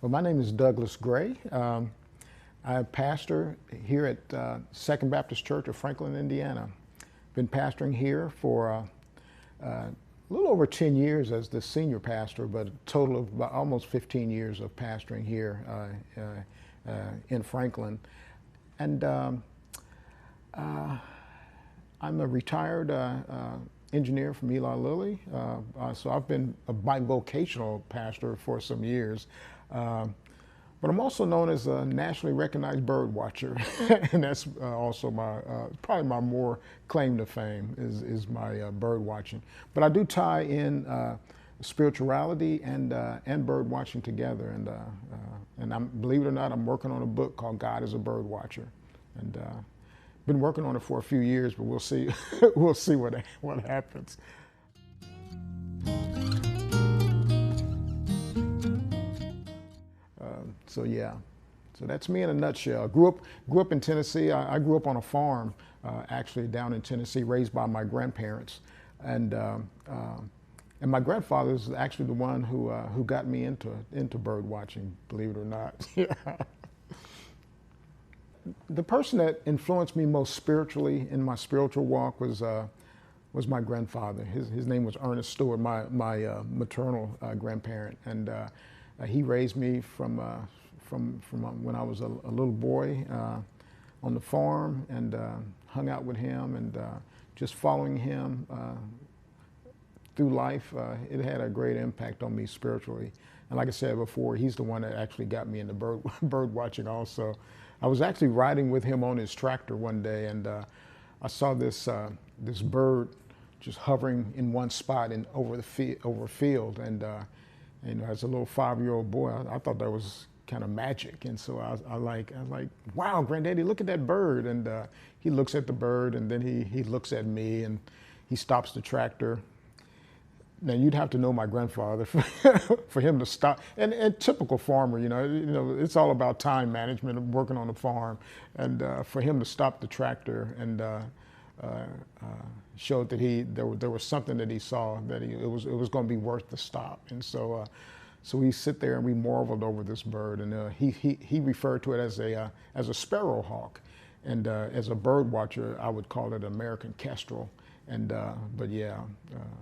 Well, my name is Douglas Gray. I'm a pastor here at Second Baptist Church of Franklin, Indiana. Been pastoring here for a little over 10 years as the senior pastor, but a total of about almost 15 years of pastoring here in Franklin. And I'm a retired engineer from Eli Lilly, so I've been a bivocational pastor for some years. But I'm also known as a nationally recognized bird watcher, and that's also my probably my more claim to fame is my bird watching. But I do tie in spirituality and bird watching together, and believe it or not, I'm working on a book called God is a Bird Watcher, and been working on it for a few years, but we'll see we'll see what happens. So yeah, so that's me in a nutshell. Grew up in Tennessee. I grew up on a farm, actually down in Tennessee, raised by my grandparents, and my grandfather is actually the one who got me into bird watching. Believe it or not. Yeah. The person that influenced me most spiritually in my spiritual walk was my grandfather. His name was Ernest Stewart, my maternal grandparent, and he raised me from when I was a little boy on the farm, and hung out with him, and just following him through life. It had a great impact on me spiritually. And like I said before, he's the one that actually got me into bird watching also. I was actually riding with him on his tractor one day, and I saw this bird just hovering in one spot over a field, and as a little 5-year-old boy, I thought that was kind of magic, and so I was like, wow, Granddaddy, look at that bird, and he looks at the bird, and then he looks at me, and he stops the tractor. Now you'd have to know my grandfather for him to stop. And typical farmer, you know, it's all about time management of working on the farm, and for him to stop the tractor and showed that there was something that he saw that it was going to be worth the stop. And so we sit there and we marveled over this bird, and he referred to it as a sparrowhawk, and as a bird watcher I would call it American kestrel. And but yeah,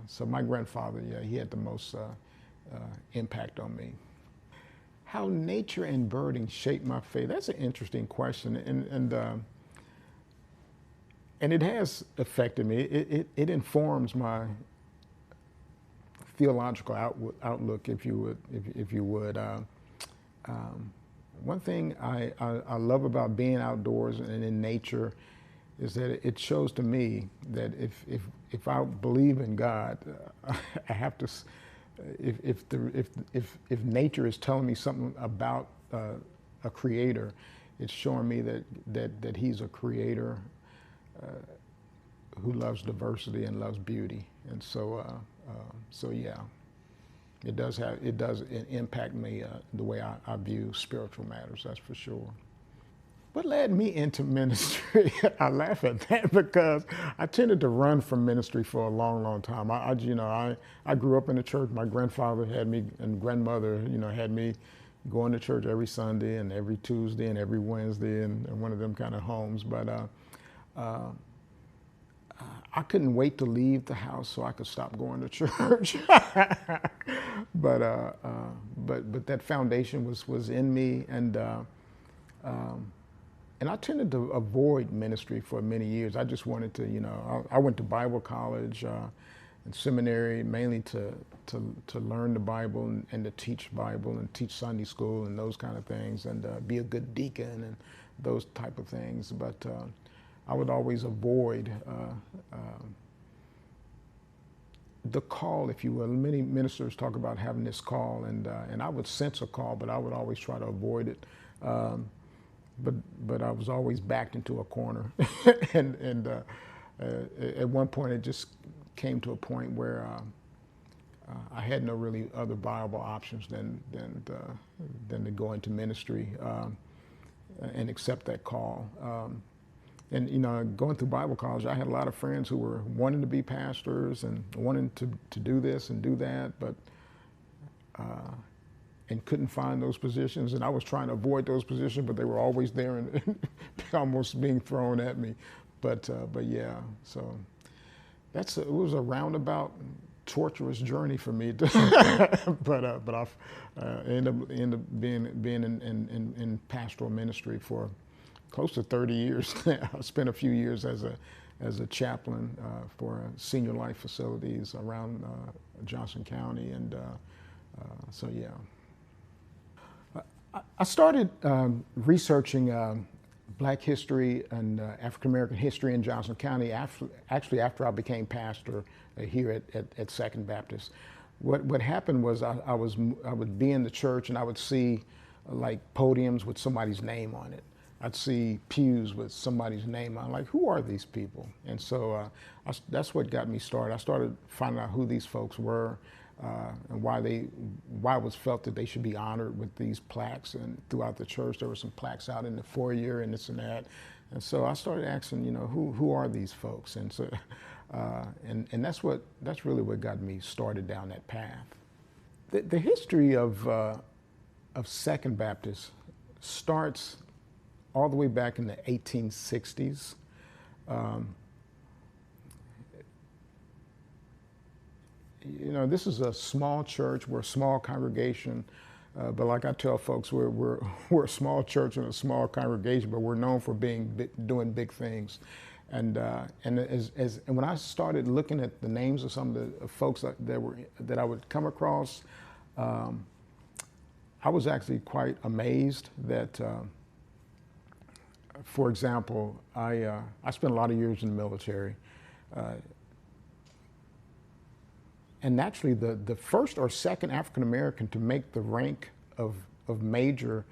so my grandfather, yeah, he had the most impact on me. How nature and birding shaped my faith? That's an interesting question, and it has affected me. It informs my theological outlook, if you would. One thing I love about being outdoors and in nature is that it shows to me that if I believe in God, I have to. If nature is telling me something about a creator, it's showing me that He's a creator who loves diversity and loves beauty, and so yeah, it does impact me the way I view spiritual matters. That's for sure. What led me into ministry? I laugh at that because I tended to run from ministry for a long, long time. I grew up in the church. My grandfather had me, and grandmother, had me going to church every Sunday and every Tuesday and every Wednesday, and one of them kind of homes. But I couldn't wait to leave the house so I could stop going to church. But that foundation was in me, and I tended to avoid ministry for many years. I just wanted to, I went to Bible college and seminary mainly to learn the Bible and to teach Bible and teach Sunday school and those kind of things, and be a good deacon and those type of things. But I would always avoid the call, if you will. Many ministers talk about having this call, and I would sense a call, but I would always try to avoid it. But I was always backed into a corner, and at one point it just came to a point where I had no really other viable options than to go into ministry and accept that call. And going through Bible college, I had a lot of friends who were wanting to be pastors and wanting to do this and do that, but and couldn't find those positions, and I was trying to avoid those positions, but they were always there and almost being thrown at me. But yeah, so it was a roundabout, torturous journey for me. But I ended up being in pastoral ministry for close to 30 years now. I spent a few years as a chaplain for senior life facilities around Johnson County, and so yeah. I started researching Black history and African American history in Johnson County after I became pastor here at Second Baptist. What happened was I would be in the church and I would see like podiums with somebody's name on it. I'd see pews with somebody's name on it. Like, who are these people? And so that's what got me started. I started finding out who these folks were. And why it was felt that they should be honored with these plaques. And throughout the church, there were some plaques out in the foyer and this and that. And so I started asking, who are these folks? And so, and that's really what got me started down that path. The history of Second Baptist starts all the way back in the 1860s. This is a small church. We're a small congregation, but like I tell folks, we're a small church and a small congregation, but we're known for doing big things. And when I started looking at the names of some of the folks that I would come across, I was actually quite amazed that, for example, I spent a lot of years in the military. And actually, the first or second African American to make the rank of major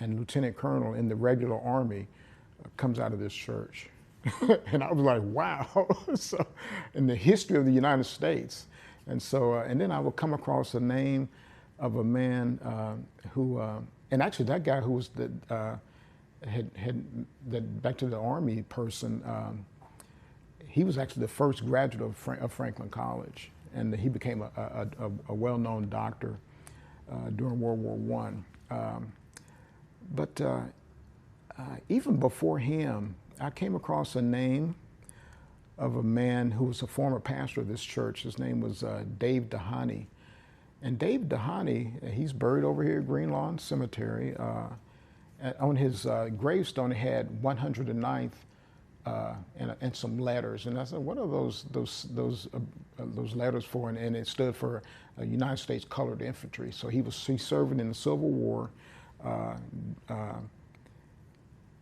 and lieutenant colonel in the regular army comes out of this church. And I was like, wow. So, in the history of the United States. And so, and then I would come across the name of a man who, and actually that guy who was back to the army person, he was actually the first graduate of Franklin College. And he became a well-known doctor during World War I. But even before him, I came across a name of a man who was a former pastor of this church. His name was Dave Dehany. And Dave Dehany, he's buried over here at Green Lawn Cemetery. On his gravestone, it had 109th and some letters, and I said, "What are those letters for?" And it stood for United States Colored Infantry. So he serving in the Civil War,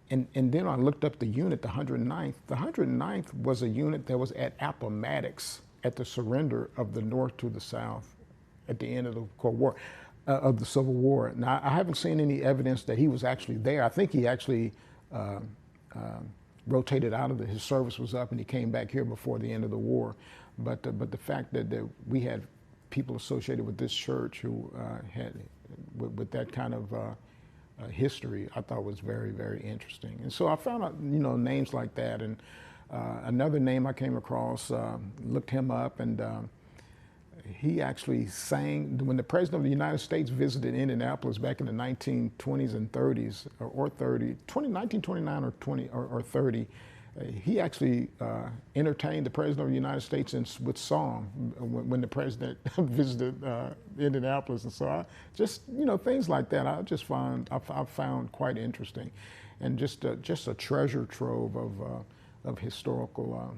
and then I looked up the unit, the 109th. The 109th was a unit that was at Appomattox at the surrender of the North to the South at the end of the Cold War, of the Civil War. Now I haven't seen any evidence that he was actually there. I think he actually rotated out of his service was up and he came back here before the end of the war. But the fact that we had people associated with this church who had with that kind of history, I thought was very, very interesting. And so I found out, names like that. And another name I came across, looked him up, and he actually sang when the President of the United States visited Indianapolis back in the 1920s and 30s, or 1929 or 20 or 30. He actually entertained the President of the United States with song when the President visited Indianapolis. And so I just, things like that I found quite interesting, and just a treasure trove of historical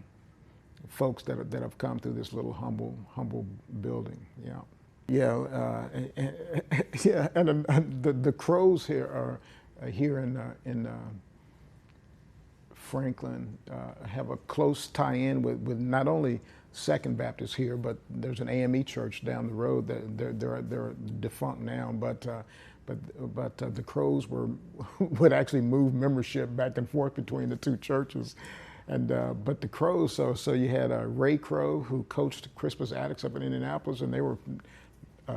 folks that have come through this little humble building. Yeah, yeah, and the Crows here are here in Franklin, have a close tie-in with not only Second Baptist here, but there's an AME church down the road that they're defunct now, but the Crows would actually move membership back and forth between the two churches. And but the Crows, so you had Ray Crow, who coached Crispus Attucks up in Indianapolis, and they were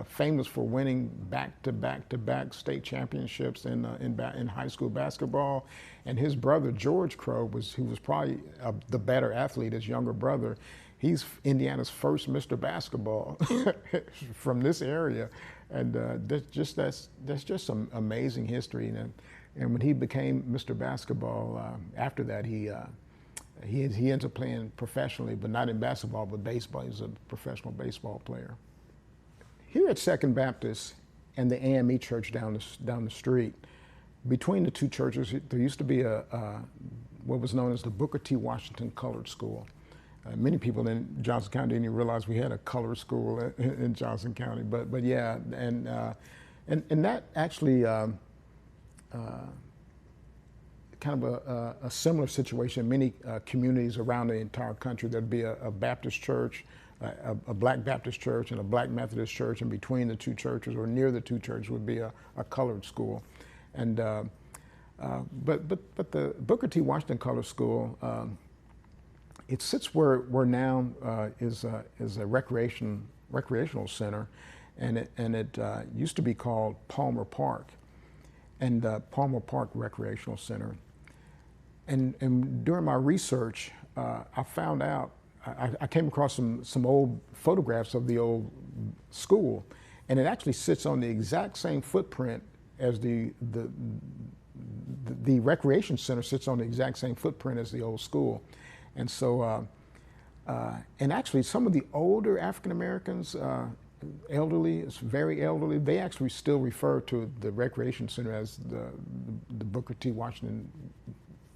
famous for winning back-to-back state championships in high school basketball. And his brother George Crow who was probably the better athlete, his younger brother. He's Indiana's first Mr. Basketball from this area, And that's just some amazing history. And when he became Mr. Basketball, after that he ends up playing professionally, but not in basketball, but baseball. He's a professional baseball player. Here at Second Baptist and the AME church down the street, between the two churches, there used to be what was known as the Booker T. Washington Colored School. Many people in Johnson County didn't even realize we had a colored school in Johnson County, but yeah, and that actually kind of a similar situation in many communities around the entire country. There'd be a Baptist church, a Black Baptist church, and a Black Methodist church, and between the two churches or near the two churches would be a colored school. And but the Booker T. Washington Colored School, it sits where now is a recreational center, and it used to be called Palmer Park, and Palmer Park Recreational Center. And during my research, I found out I came across some old photographs of the old school, and it actually sits on the exact same footprint as the recreation center sits on the exact same footprint as the old school. And so, and actually some of the older African Americans, elderly, it's very elderly, they actually still refer to the recreation center as the Booker T. Washington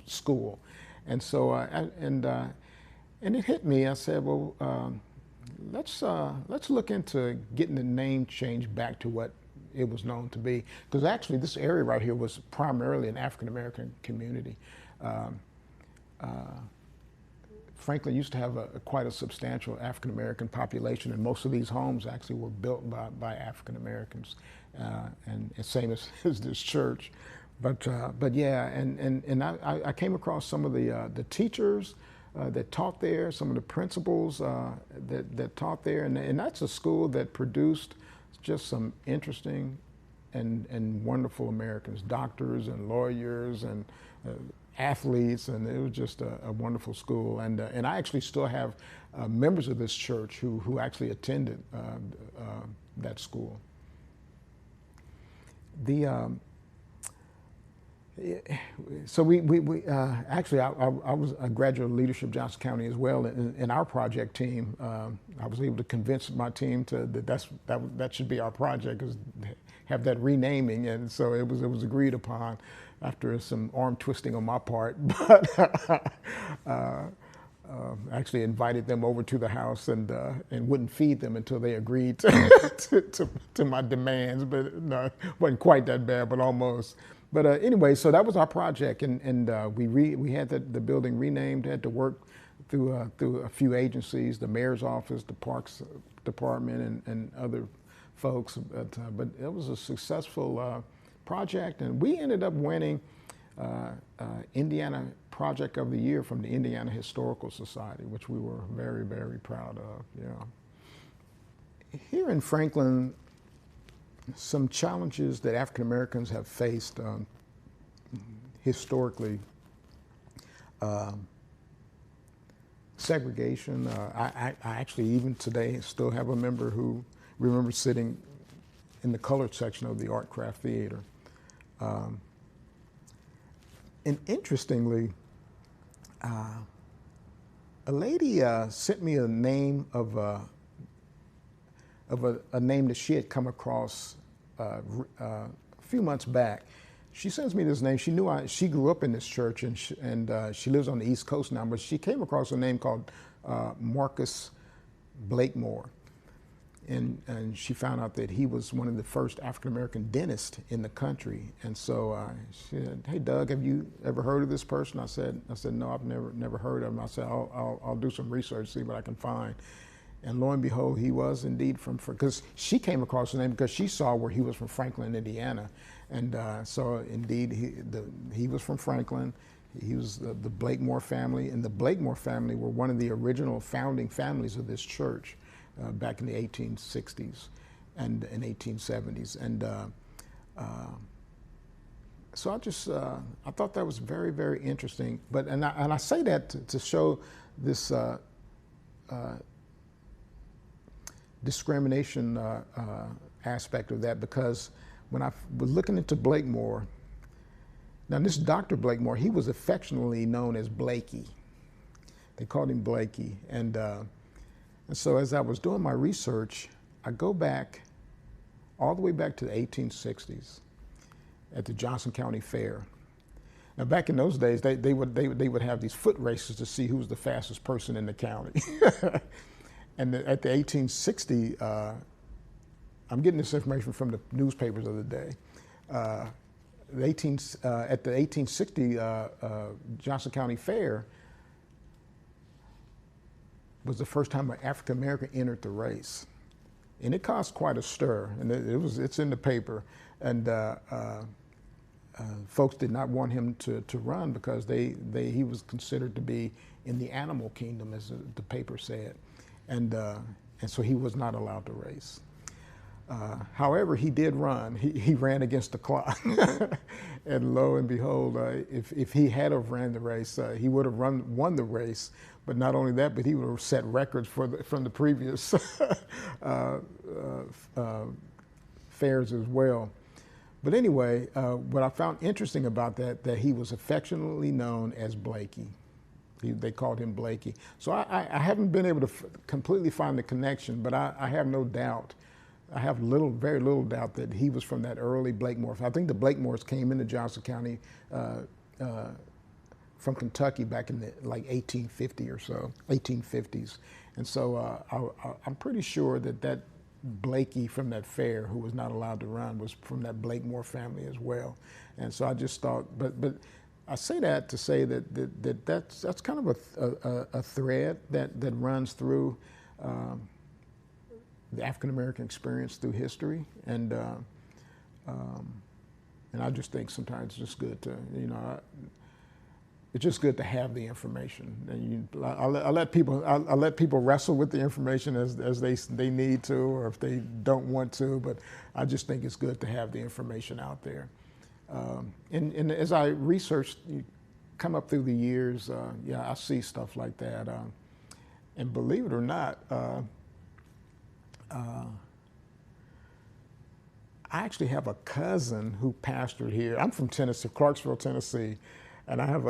School. And so, and it hit me. I said, well, let's look into getting the name changed back to what it was known to be, because actually this area right here was primarily an African American community. Franklin used to have quite a substantial African American population, and most of these homes actually were built by African Americans, and same as this church. But yeah, and I came across some of the teachers that taught there, some of the principals that taught there, and that's a school that produced just some interesting and wonderful Americans, doctors and lawyers and athletes, and it was just a wonderful school. And I actually still have members of this church who actually attended that school. So we actually I was a graduate of leadership Johnson County as well. In our project team, I was able to convince my team that should be our project, is have that renaming, and so it was agreed upon after some arm twisting on my part. But actually invited them over to the house and wouldn't feed them until they agreed to my demands. But no, it wasn't quite that bad, but almost. But anyway, so that was our project, and we had the building renamed. Had to work through a few agencies, the mayor's office, the parks department, and other folks. But it was a successful project, and we ended up winning Indiana Project of the Year from the Indiana Historical Society, which we were very, very proud of. Yeah. Here in Franklin, some challenges that African Americans have faced historically: segregation. I actually, even today, still have a member who remembers sitting in the colored section of the Art Craft Theater. And interestingly, a lady sent me a name of a name that she had come across a few months back. She sends me this name. She knew she grew up in this church, and she lives on the East Coast now. But she came across a name called Marcus Blakemore, and she found out that he was one of the first African American dentists in the country. And so she said, "Hey, Doug, have you ever heard of this person?" I said, "No, I've never heard of him." I said, "I'll do some research, see what I can find." And lo and behold, he was indeed because she came across the name because she saw where he was from Franklin, Indiana. And so indeed, he was from Franklin. He was the Blakemore family, and the Blakemore family were one of the original founding families of this church back in the 1860s and 1870s. And so I thought that was very, very interesting. But and I say that to show this discrimination aspect of that, because when I was looking into Blakemore, now this Dr. Blakemore, he was affectionately known as Blakey. They called him Blakey. And so as I was doing my research, I go back all the way back to the 1860s at the Johnson County Fair. Now back in those days, they would have these foot races to see who was the fastest person in the county. And at the 1860, I'm getting this information from the newspapers of the day. At the 1860 Johnson County Fair was the first time an African American entered the race, and it caused quite a stir. And it's in the paper, and folks did not want him to run because he was considered to be in the animal kingdom, as the paper said, and so he was not allowed to race. However, he did run. He ran against the clock, and lo and behold, if he had have ran the race, he would have won the race. But not only that, but he would have set records from the previous fairs as well. But anyway, what I found interesting about that he was affectionately known as Blakey. They called him Blakey. So I haven't been able to completely find the connection, but I have no doubt. I have very little doubt that he was from that early Blakemore. I think the Blakemores came into Johnson County from Kentucky back in like 1850 or so, 1850s. And so I'm pretty sure that Blakey from that fair, who was not allowed to run, was from that Blakemore family as well. And so I just thought, but I say that to say that's kind of a thread that runs through the African American experience through history, and I just think sometimes it's just good to, it's just good to have the information. And I let people wrestle with the information as they need to, or if they don't want to. But I just think it's good to have the information out there. And as I research, come up through the years, I see stuff like that. And believe it or not, I actually have a cousin who pastored here. I'm from Tennessee, Clarksville, Tennessee, and I have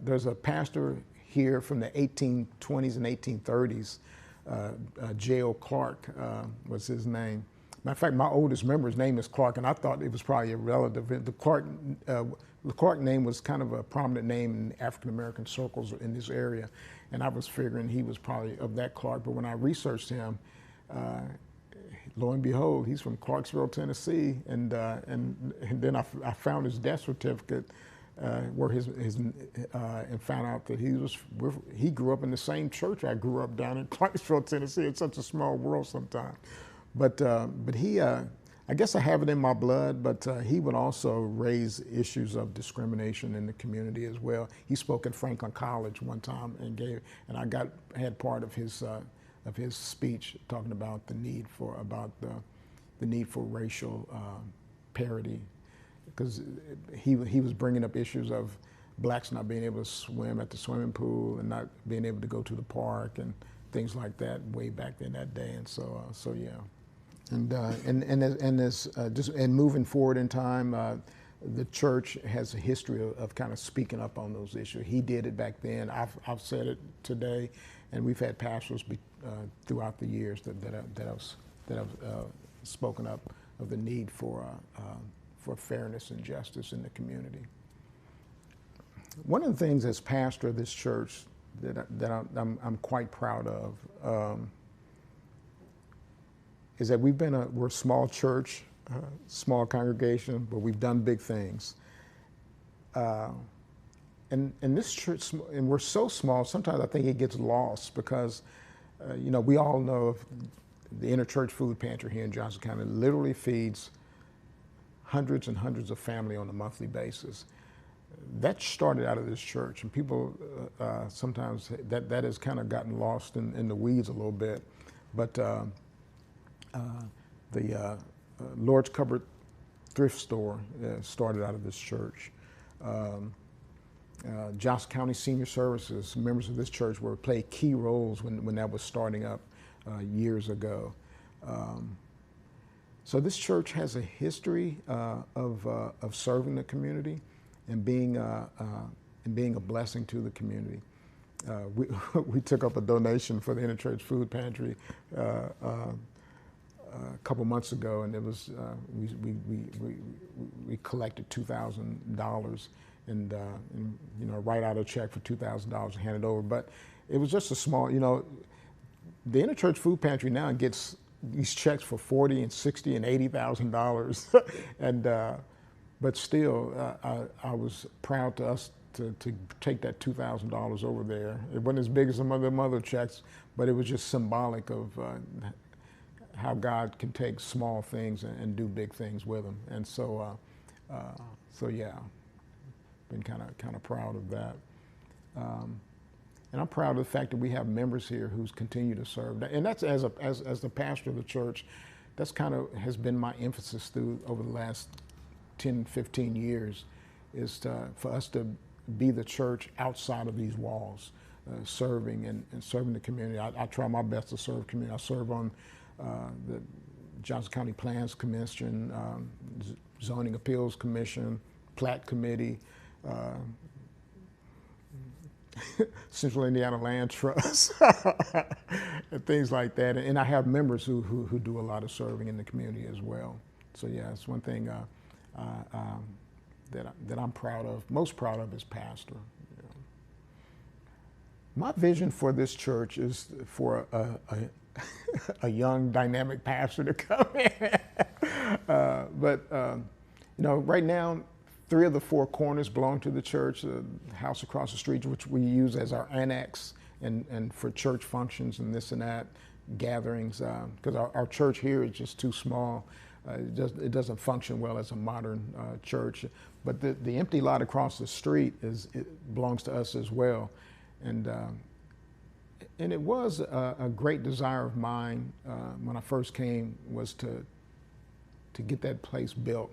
there's a pastor here from the 1820s and 1830s. J.O. Clark was his name. Matter of fact, my oldest member's name is Clark, and I thought it was probably a relative. The Clark name was kind of a prominent name in African American circles in this area, and I was figuring he was probably of that Clark. But when I researched him, lo and behold, he's from Clarksville, Tennessee, and then I found his death certificate where and found out that he grew up in the same church I grew up down in Clarksville, Tennessee. It's such a small world sometimes. But he, I guess I have it in my blood, but he would also raise issues of discrimination in the community as well. He spoke at Franklin College one time and I had part of his speech talking about the need for racial parity, because he was bringing up issues of blacks not being able to swim at the swimming pool and not being able to go to the park and things like that way back in that day. And so yeah. And moving forward in time, the church has a history of kind of speaking up on those issues. He did it back then. I've said it today, and we've had pastors throughout the years that have spoken up of the need for fairness and justice in the community. One of the things as pastor of this church that I'm quite proud of is that we're a small church, small congregation, but we've done big things. And this church, and we're so small, sometimes I think it gets lost because, we all know of the interchurch food pantry here in Johnson County literally feeds hundreds and hundreds of family on a monthly basis. That started out of this church, and people sometimes that has kind of gotten lost in the weeds a little bit. But the Lord's Cupboard thrift store started out of this church. Johnson County Senior Services, members of this church played key roles when that was starting up years ago. So this church has a history of serving the community and being a blessing to the community. We, we took up a donation for the interchurch food pantry a couple months ago, and it was we collected $2,000 and write out a check for $2,000 and hand it over. But it was just a small, the interchurch food pantry now gets these checks for $40,000 and $60,000 and $80,000, and but still, I was proud to us to take that $2,000 over there. It wasn't as big as some of them other checks, but it was just symbolic of how God can take small things and do big things with them. And so, yeah, been kind of proud of that. And I'm proud of the fact that we have members here who's continue to serve. And that's as the pastor of the church, that's kind of has been my emphasis through over the last 10, 15 years, is for us to be the church outside of these walls, serving and serving the community. I try my best to serve community. I serve on the Johnson County Plans Commission, Zoning Appeals Commission, Plat Committee, Central Indiana Land Trust, and things like that. And I have members who do a lot of serving in the community as well. So yeah, it's one thing that I'm proud of, most proud of as pastor. My vision for this church is for a young, dynamic pastor to come in. Right now, 3 of the 4 corners belong to the church. The house across the street, which we use as our annex and for church functions and this and that, gatherings, because our church here is just too small. It doesn't function well as a modern church. But the empty lot across the street belongs to us as well. And it was a great desire of mine when I first came, was to get that place built.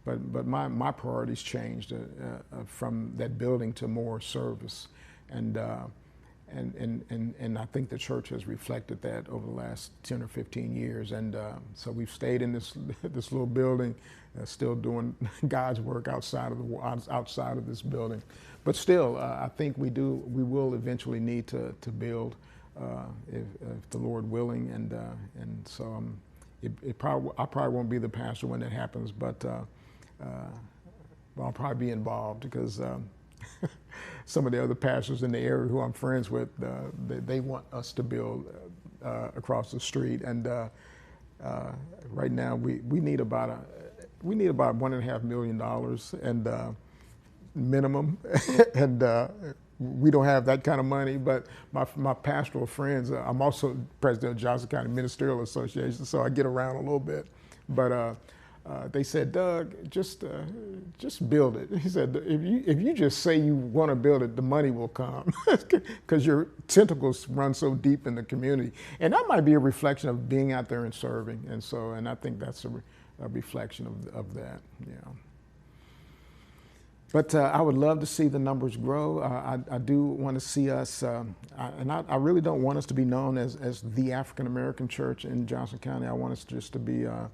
But my priorities changed from that building to more service, and I think the church has reflected that over the last 10 or 15 years. And so we've stayed in this little building, still doing God's work outside of this building. But still, I think we will eventually need to build, if the Lord willing. And so I probably won't be the pastor when that happens, but I'll probably be involved, because some of the other pastors in the area who I'm friends with, they want us to build across the street. And right now we need about $1.5 million and minimum, and we don't have that kind of money. But my pastoral friends, I'm also president of Johnson County Ministerial Association, so I get around a little bit. But they said, Doug, just build it. He said, if you just say you want to build it, the money will come, because your tentacles run so deep in the community. And that might be a reflection of being out there and serving. And I think that's a reflection of that. Yeah. But I would love to see the numbers grow. I do want to see us, and I really don't want us to be known as the African American church in Johnson County. I want us just to be a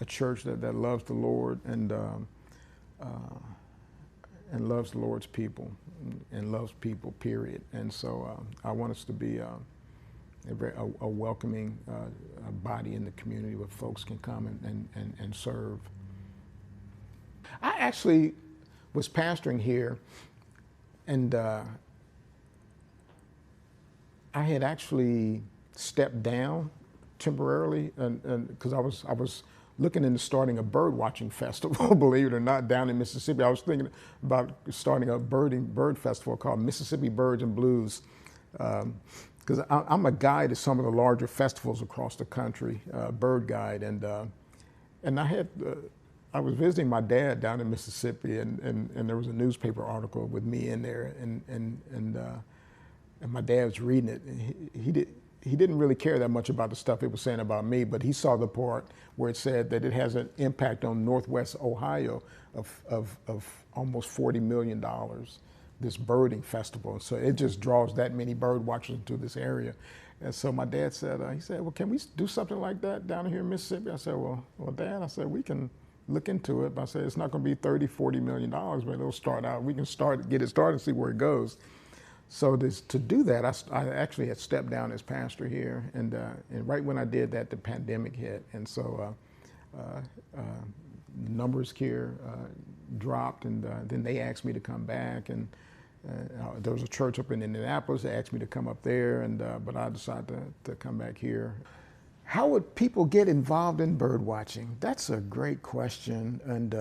church that loves the Lord and loves the Lord's people and loves people, period. And so I want us to be a welcoming body in the community where folks can come and serve. I actually was pastoring here, and I had actually stepped down temporarily, and because I was looking into starting a bird watching festival, believe it or not, down in Mississippi. I was thinking about starting a bird festival called Mississippi Birds and Blues, because I'm a guide to some of the larger festivals across the country, bird guide, and I was visiting my dad down in Mississippi, and there was a newspaper article with me in there, and my dad was reading it. And he didn't really care that much about the stuff it was saying about me, but he saw the part where it said that it has an impact on Northwest Ohio of almost $40 million, this birding festival. So it just draws that many bird watchers into this area. And so my dad said, he said, well, can we do something like that down here in Mississippi? I said, well, Dad, I said, we can look into it. But I said, it's not going to be $30–40 million, but it'll start out. We can get it started and see where it goes. So to do that, I actually had stepped down as pastor here. And right when I did that, the pandemic hit. And so numbers here dropped, and then they asked me to come back. And there was a church up in Indianapolis. They asked me to come up there, but I decided to come back here. How would people get involved in bird watching? That's a great question. And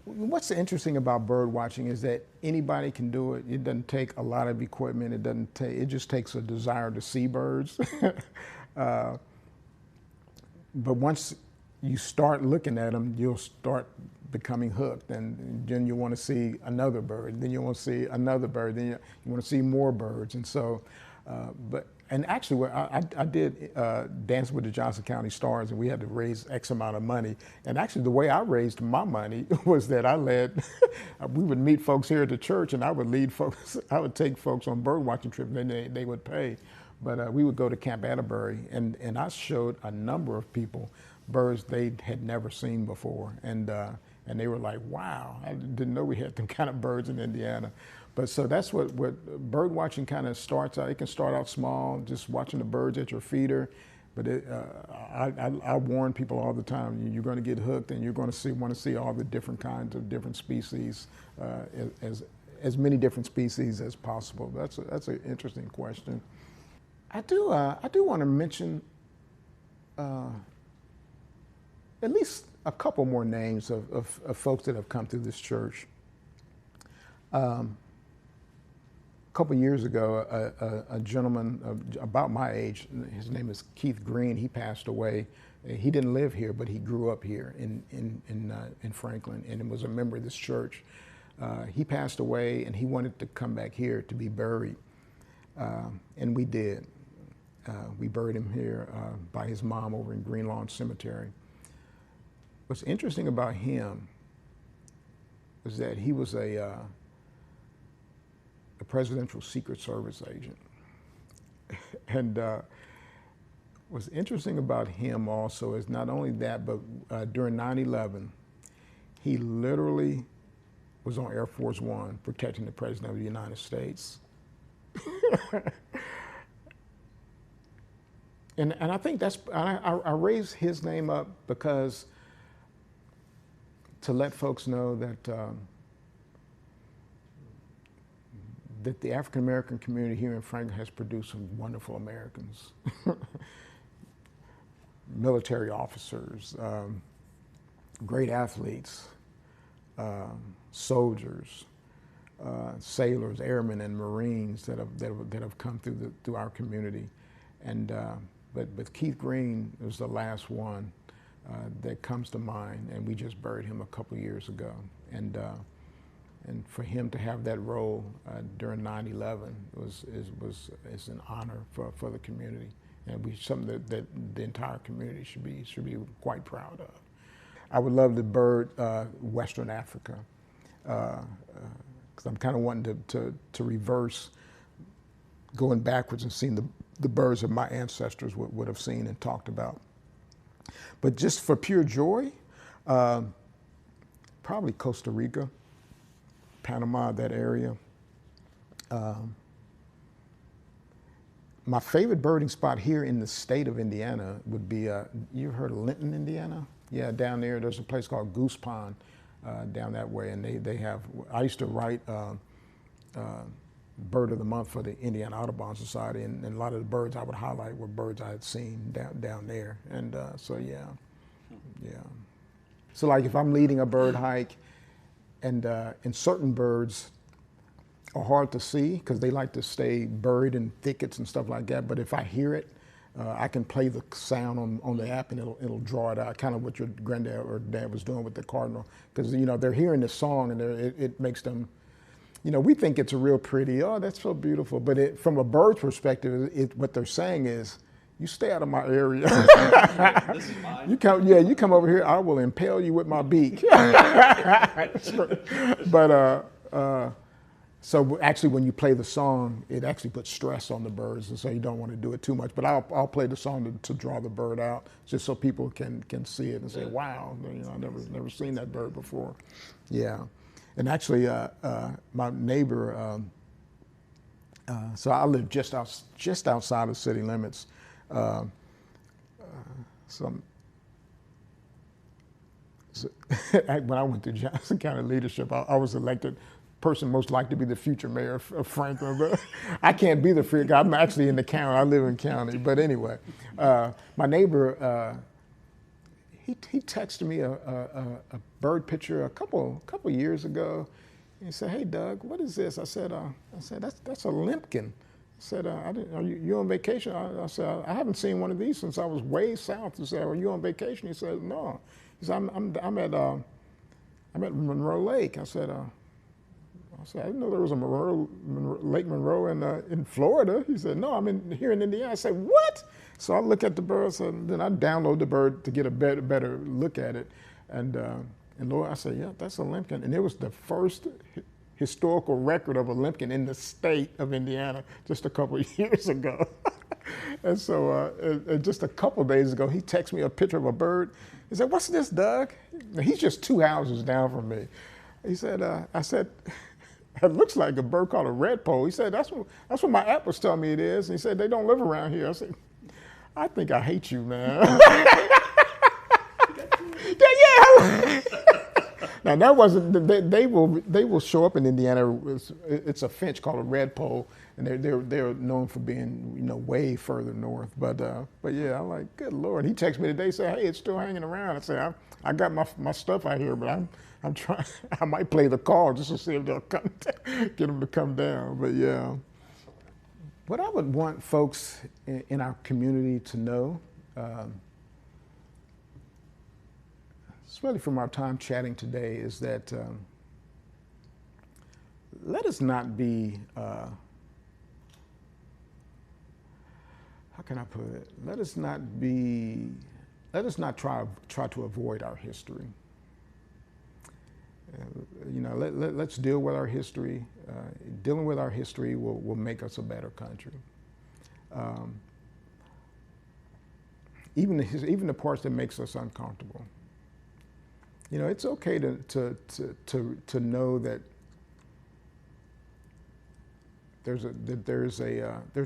what's interesting about bird watching is that anybody can do it. It doesn't take a lot of equipment. It just takes a desire to see birds. But once you start looking at them, you'll start becoming hooked, and then you want to see another bird, then you want to see another bird, then you want to see more birds. And so, and actually, I did Dance with the Johnson County Stars, and we had to raise X amount of money. And actually, the way I raised my money was that we would meet folks here at the church, and I would take folks on bird watching trips, and then they would pay. But we would go to Camp Atterbury, and I showed a number of people birds they had never seen before. And they were like, wow, I didn't know we had them kind of birds in Indiana. But so that's what bird watching kind of starts out. It can start out small, just watching the birds at your feeder. But I warn people all the time, you're going to get hooked, and you're going to want to see all the different kinds of different species, as many different species as possible. That's an interesting question. I do want to mention at least a couple more names of folks that have come through this church. A couple years ago, a gentleman about my age, his name is Keith Green, he passed away. He didn't live here, but he grew up here in Franklin, and was a member of this church. He passed away, and he wanted to come back here to be buried, and we did. We buried him here by his mom over in Green Lawn Cemetery. What's interesting about him was that he was a presidential Secret Service agent. And what's interesting about him also is not only that, but during 9/11, he literally was on Air Force One protecting the President of the United States. And I think I raised his name up because to let folks know that that the African American community here in Franklin has produced some wonderful Americans, military officers, great athletes, soldiers, sailors, airmen, and Marines that have come through our community, and but Keith Green was the last one that comes to mind, and we just buried him a couple years ago, and for him to have that role during 9/11 is an honor for the community, and something that the entire community should be quite proud of. I would love to bird Western Africa, because I'm kind of wanting to reverse, going backwards and seeing the birds that my ancestors would have seen and talked about. But just for pure joy, probably Costa Rica, Panama, that area. My favorite birding spot here in the state of Indiana would be, you heard of Linton, Indiana? Yeah, down there's a place called Goose Pond down that way, and they have, I used to write Bird of the Month for the Indiana Audubon Society, and a lot of the birds I would highlight were birds I had seen down there, and so yeah. So like if I'm leading a bird hike, and certain birds are hard to see because they like to stay buried in thickets and stuff like that, but if I hear it, I can play the sound on the app, and it'll draw it out, kind of what your granddad or dad was doing with the cardinal, because they're hearing the song, and it makes them, we think it's a real pretty, oh, that's so beautiful, but from a bird's perspective, what they're saying is, you stay out of my area. This is mine. You come over here, I will impale you with my beak. But So actually, when you play the song, it actually puts stress on the birds, and so you don't want to do it too much. But I'll play the song to draw the bird out, just so people can see it and say, "Wow, I never seen that bird before." Yeah, and actually, my neighbor. So I live just outside of city limits. Uh, some so when I went to Johnson County leadership, I was elected person most likely to be the future mayor of Franklin, but I can't be the free guy. I'm actually in the county. I live in county. But anyway, my neighbor, he texted me a bird picture a couple years ago. He said, "Hey, Doug, what is this?" I said, "That's a limpkin." I said, "Are you on vacation?" I said, "I haven't seen one of these since I was way south." He said, "Are you on vacation?" He said, "No." He said, I'm at Monroe Lake." I said, "I didn't know there was a Lake Monroe in Florida." He said, "No, I'm here in Indiana." I said, "What?" So I look at the bird, and then I download the bird to get a better look at it, and Lord, I said, "Yeah, that's a limpkin," and it was the first historical record of a limpkin in the state of Indiana just a couple of years ago. And so just a couple of days ago, he texted me a picture of a bird. He said, "What's this, Doug?" Now, he's just 2 houses down from me. He said, I said, "It looks like a bird called a redpoll." He said, that's what my app was telling me it is. And he said, "They don't live around here." I said, "I think I hate you, man." Yeah. Now that wasn't. They will show up in Indiana. It's a finch called a redpoll, and they're known for being way further north. But yeah, I'm like, good Lord. He texted me today, said, "Hey, it's still hanging around." I said, I got my stuff out here, but I'm trying. I might play the call just to see if they'll come, get them to come down. But yeah, what I would want folks in our community to know. Especially from our time chatting today, is that let us not be, how can I put it? Let us not try to avoid our history. Let's deal with our history. Dealing with our history will make us a better country. Even the parts that makes us uncomfortable. It's okay to know that there's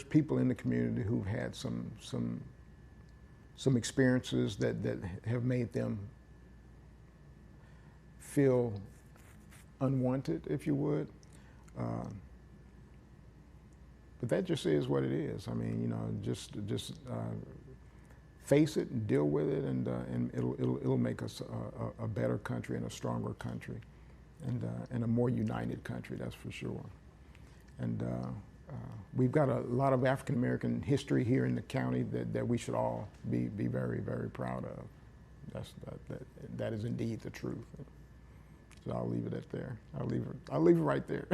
people in the community who've had some experiences that have made them feel unwanted, if you would. But that just is what it is. I mean, just face it and deal with it, and it'll make us a better country and a stronger country, and a more united country. That's for sure. And we've got a lot of African American history here in the county that we should all be very, very proud of. That is indeed the truth. So I'll leave it at there. I'll leave it right there.